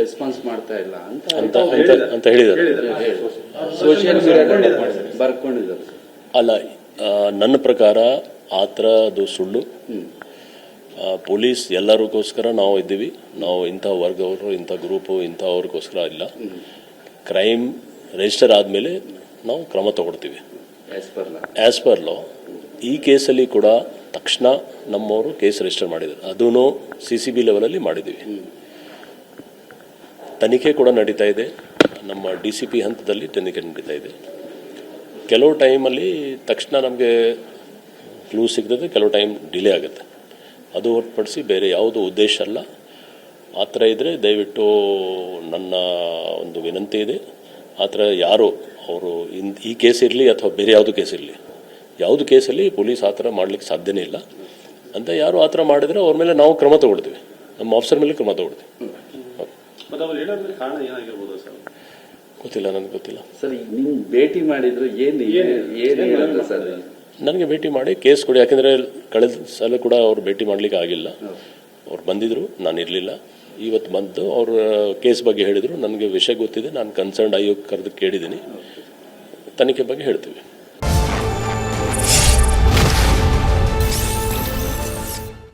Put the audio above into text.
Response ಮಾಡ್ತಾ ಇಲ್ಲ ಅಂತ ಅಂತ ಅಂತ ಅಂತ ಹೇಳಿದ್ದಾರೆ. ಸೋಷಿಯಲ್ ಮೀಡಿಯಾದಲ್ಲಿ ಬರ್ಕೊಂಡಿದ್ದಾರೆ. ಅಲ್ಲ, ನನ್ನ ಪ್ರಕಾರ ಆ ಥರದ್ದು ಸುಳ್ಳು. ಪೊಲೀಸ್ ಎಲ್ಲರಿಗೋಸ್ಕರ ನಾವು ಇದ್ದೀವಿ. ನಾವು ಇಂಥ ವರ್ಗವರು, ಇಂಥ ಗ್ರೂಪು, ಇಂಥವ್ರಿಗೋಸ್ಕರ ಇಲ್ಲ. ಕ್ರೈಮ್ ರಿಜಿಸ್ಟರ್ ಆದಮೇಲೆ ನಾವು ಕ್ರಮ ತಗೊಳ್ತೀವಿ ಆ್ಯಸ್ ಪರ್ ಲಾ. ಈ ಕೇಸಲ್ಲಿ ಕೂಡ ತಕ್ಷಣ ನಮ್ಮವರು ಕೇಸ್ ರಿಜಿಸ್ಟರ್ ಮಾಡಿದ್ದಾರೆ. ಅದೂ CCB ಲೆವೆಲಲ್ಲಿ ಮಾಡಿದ್ದೀವಿ. ತನಿಖೆ ಕೂಡ ನಡೀತಾ ಇದೆ. ನಮ್ಮ DCP ಹಂತದಲ್ಲಿ ತನಿಖೆ ನಡೀತಾ ಇದೆ. ಕೆಲವು ಟೈಮಲ್ಲಿ ತಕ್ಷಣ ನಮಗೆ ಕ್ಲೂ ಸಿಗ್ತದೆ, ಕೆಲವು ಟೈಮ್ ಡಿಲೇ ಆಗುತ್ತೆ. ಅದು ಹೊರತುಪಡಿಸಿ ಬೇರೆ ಯಾವುದೂ ಉದ್ದೇಶ ಅಲ್ಲ. ಆ ಥರ ಇದ್ದರೆ ದಯವಿಟ್ಟು ನನ್ನ ಒಂದು ವಿನಂತಿ ಇದೆ, ಆ ಥರ ಯಾರು ಅವರು ಈ ಕೇಸ್ ಇರಲಿ ಅಥವಾ ಬೇರೆ ಯಾವುದು ಕೇಸ್ ಇರಲಿ, ಯಾವುದು ಕೇಸಲ್ಲಿ ಪೊಲೀಸ್ ಆ ಥರ ಮಾಡಲಿಕ್ಕೆ ಸಾಧ್ಯನೇ ಇಲ್ಲ ಅಂತ ಯಾರು ಆ ಥರ ಮಾಡಿದರೆ ಅವ್ರ ಮೇಲೆ ನಾವು ಕ್ರಮ ತಗೊಳ್ತೀವಿ. ನಮ್ಮ ಆಫೀಸರ್ ಮೇಲೆ ಕ್ರಮ ತಗೊಳ್ತೀವಿ. ಗೊತ್ತಿಲ್ಲ, ನನಗೆ ಗೊತ್ತಿಲ್ಲ ಸರ್. ನಿಮ್ಗೆ ಭೇಟಿ ಮಾಡಿದ್ರು ಏನು ಸರ್? ನನಗೆ ಭೇಟಿ ಮಾಡಿ ಕೇಸ್ ಕೊಡಿ, ಯಾಕೆಂದರೆ ಕಳೆದ ಸಲ ಕೂಡ ಅವ್ರು ಭೇಟಿ ಮಾಡಲಿಕ್ಕೆ ಆಗಿಲ್ಲ. ಅವ್ರು ಬಂದಿದ್ದರು, ನಾನು ಇರಲಿಲ್ಲ. ಇವತ್ತು ಬಂದು ಅವರು ಕೇಸ್ ಬಗ್ಗೆ ಹೇಳಿದರು. ನನಗೆ ವಿಷಯ ಗೊತ್ತಿದೆ, ನಾನು ಕನ್ಸರ್ನ್ಡ್ ಆಯೋಗ ಕರೆದು ಕೇಳಿದ್ದೀನಿ. ತನಿಖೆ ಬಗ್ಗೆ ಹೇಳ್ತೀವಿ.